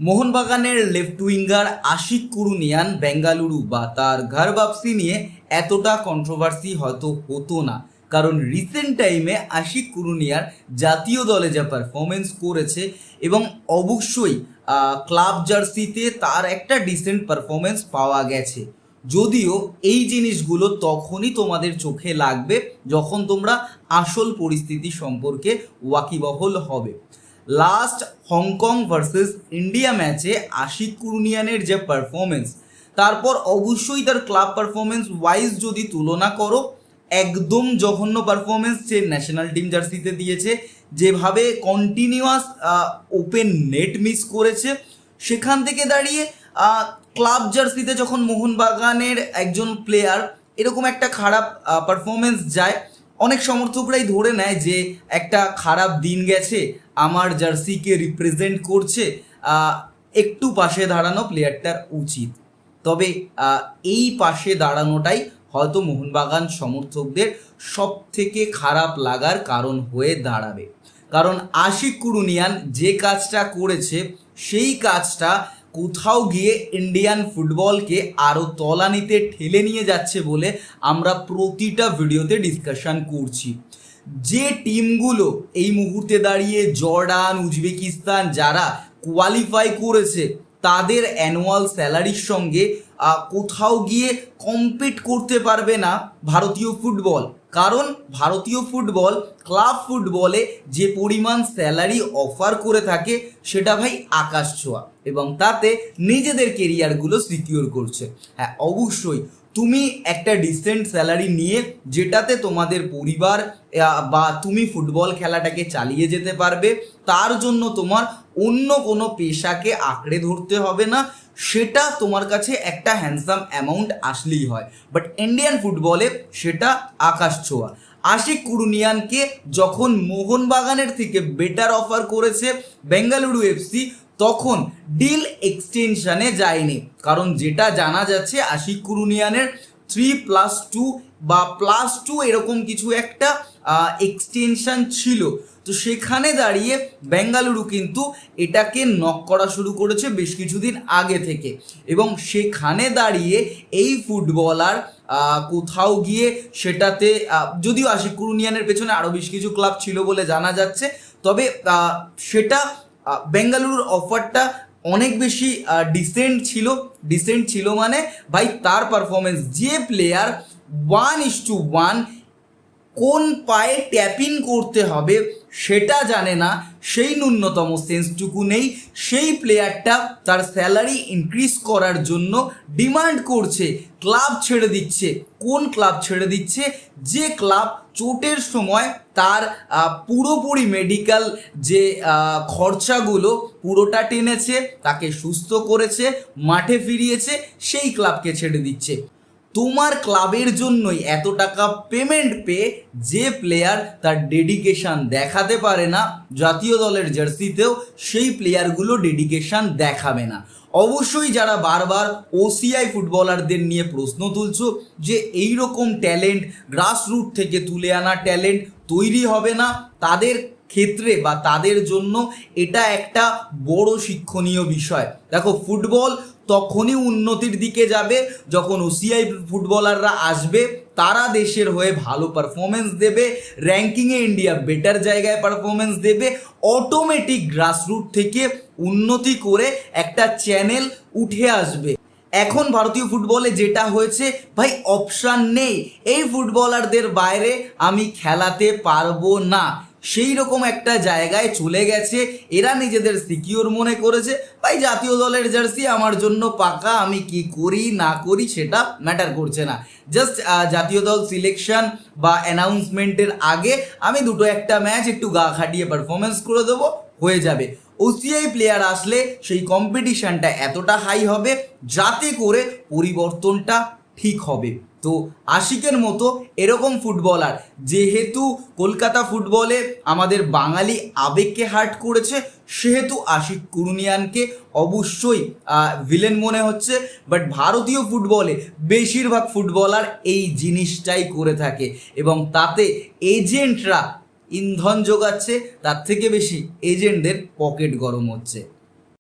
মোহনবাগানের left winger Ashiq Kuruniyan Bengaluru বা তার ঘর বাপসি নিয়ে এতটা কন্ট্রোভার্সি হয়তো হতো না, কারণ রিসেন্ট টাইমে আশিক কুরুনিয়ার জাতীয় দলে যা পারফরমেন্স করেছে এবং অবশ্যই ক্লাব জার্সিতে তার একটা ডিসেন্ট পারফরমেন্স পাওয়া গেছে। যদিও এই জিনিসগুলো তখনই তোমাদের চোখে লাগবে যখন তোমরা আসল পরিস্থিতি সম্পর্কে ওয়াকিবহল হবে। লাস্ট হংকং ভার্সেস ইন্ডিয়া ম্যাচে আশিক কুরুনিয়ানের যে পারফরমেন্স, তারপর অবশ্যই তার ক্লাব পারফরমেন্স ওয়াইজ যদি তুলনা করো, একদম জঘন্য পারফরমেন্স যে ন্যাশনাল টিম জার্সিতে দিয়েছে, যেভাবে কন্টিনিউয়াস ওপেন নেট মিস করেছে, সেখান থেকে দাঁড়িয়ে ক্লাব জার্সিতে যখন মোহনবাগানের একজন প্লেয়ার এরকম একটা খারাপ পারফরমেন্স যায়, অনেক সমর্থকরাই ধরে নেয় যে একটা খারাপ দিন গেছে, আমার জার্সিকে রিপ্রেজেন্ট করছে, একটু পাশে দাঁড়ানো প্লেয়ারটার উচিত। তবে এই পাশে দাঁড়ানোটাই হয়তো মোহনবাগান সমর্থকদের সব থেকে খারাপ লাগার কারণ হয়ে দাঁড়াবে, কারণ আশিক কুরুনিয়ান যে কাজটা করেছে সেই কাজটা কোথাও গিয়ে ইন্ডিয়ান ফুটবলকে আরও তলানিতে ঠেলে নিয়ে যাচ্ছে বলে আমরা প্রতিটা ভিডিওতে ডিসকাশন করছি। যে টিমগুলো এই মুহূর্তে দাঁড়িয়ে জর্ডান, উজবেকিস্তান যারা কোয়ালিফাই করেছে, তাদের অ্যানুয়াল স্যালারির সঙ্গে কোথাও গিয়ে কম্পিট করতে পারবে না ভারতীয় ফুটবল, কারণ ভারতীয় ফুটবল ক্লাব ফুটবলে যে পরিমাণ স্যালারি অফার করে থাকে সেটা ভাই আকাশ ছোঁয়া, এবং তাতে নিজেদের কেরিয়ারগুলো সিকিউর করছে। হ্যাঁ, অবশ্যই তুমি একটা ডিসেন্ট স্যালারি নিয়ে যেটাতে তোমাদের পরিবার বা তুমি ফুটবল খেলাটাকে চালিয়ে যেতে পারবে, তার জন্য তোমার অন্য কোনো পেশাকে আঁকড়ে ধরতে হবে না, সেটা তোমার কাছে একটা হ্যান্ডসাম অ্যামাউন্ট আসলেই হয়। বাট ইন্ডিয়ান ফুটবলে সেটা আকাশ ছোঁয়া। আশিক কুরুনিয়ানকে যখন মোহনবাগানের থেকে বেটার অফার করেছে বেঙ্গালুরু এফসি, তখন ডিল এক্সটেনশনে যায়নি, কারণ যেটা জানা যাচ্ছে আশিক কুরুনিয়ানের 3+2 বা +2 এরকম কিছু একটা এক্সটেনশন ছিল। তো সেখানে দাঁড়িয়ে বেঙ্গালুরু কিন্তু এটাকে নক করা শুরু করেছে বেশ কিছুদিন আগে থেকে, এবং সেখানে দাঁড়িয়ে এই ফুটবলার কোথাও গিয়ে সেটাতে, যদিও আশিক কুরুনিয়ানের পেছনে আরও বেশ কিছু ক্লাব ছিল বলে জানা যাচ্ছে, তবে সেটা বেঙ্গালুরুর অফারটা অনেক বেশি ডিসেন্ট ছিল মানে ভাই তার পারফরমেন্স, যে প্লেয়ার 1:1 কোন পায়ে ট্যাপ ইন করতে হবে সেটা জানে না, সেই ন্যূনতম সেন্সটুকু নেই, সেই প্লেয়ারটা তার স্যালারি ইনক্রিজ করার জন্য ডিমান্ড করছে, ক্লাব ছেড়ে দিচ্ছে। কোন ক্লাব ছেড়ে দিচ্ছে? যে ক্লাব চোটের সময় তার পুরোপুরি মেডিকেল যে খরচাগুলো পুরোটা টেনেছে, তাকে সুস্থ করেছে, মাঠে ফিরিয়েছে, সেই ক্লাবকে ছেড়ে দিচ্ছে। তোমার ক্লাবের জন্যই এত টাকা পেমেন্ট পেয়ে যে প্লেয়ার তার ডেডিকেশান দেখাতে পারে না জাতীয় দলের জার্সিতেও, সেই প্লেয়ারগুলো ডেডিকেশান দেখাবে না। অবশ্যই যারা বারবার ওসিআই ফুটবলারদের নিয়ে প্রশ্ন তুলছো যে এই রকম ট্যালেন্ট গ্রাসরুট থেকে তুলে আনা ট্যালেন্ট তৈরি হবে না, তাদের ক্ষেত্রে বা তাদের জন্য এটা একটা বড় শিক্ষণীয় বিষয়। দেখো, ফুটবল তখনই উন্নতির দিকে যাবে যখন ওসিআই ফুটবলাররা আসবে, তারা দেশের হয়ে ভালো পারফরমেন্স দেবে, র্যাঙ্কিংয়ে ইন্ডিয়া বেটার জায়গায় পারফরমেন্স দেবে, অটোমেটিক গ্রাসরুট থেকে উন্নতি করে একটা চ্যানেল উঠে আসবে। এখন ভারতীয় ফুটবলে যেটা হয়েছে ভাই, অপশান নেই, এই ফুটবলারদের বাইরে আমি খেলাতে পারবো না, সেই রকম একটা জায়গায় চলে গেছে। এরা নিজেদের সিকিউর মনে করেছে, ভাই জাতীয় দলের জার্সি আমার জন্য পাকা, আমি কি করি না করি সেটা ম্যাটার করছে না, জাস্ট জাতীয় দল সিলেকশন বা অ্যানাউন্সমেন্টের আগে আমি দুটো একটা ম্যাচ একটু গা খাটিয়ে পারফরমেন্স করে দেবো, হয়ে যাবে। ওসিআই প্লেয়ার আসলে সেই কম্পিটিশানটা এতটা হাই হবে যাতে করে পরিবর্তনটা ঠিক হবে। তো আশিকের মতো এরকম ফুটবলার যেহেতু কলকাতা ফুটবলে আমাদের বাঙালি আবেগকে হার্ট করেছে, সেহেতু আশিক কুরুনিয়ানকে অবশ্যই ভিলেন মনে হচ্ছে। বাট ভারতীয় ফুটবলে বেশিরভাগ ফুটবলার এই জিনিসটাই করে থাকে, এবং তাতে এজেন্টরা ইন্ধন যোগাচ্ছে, তার থেকে বেশি এজেন্টদের পকেট গরম হচ্ছে।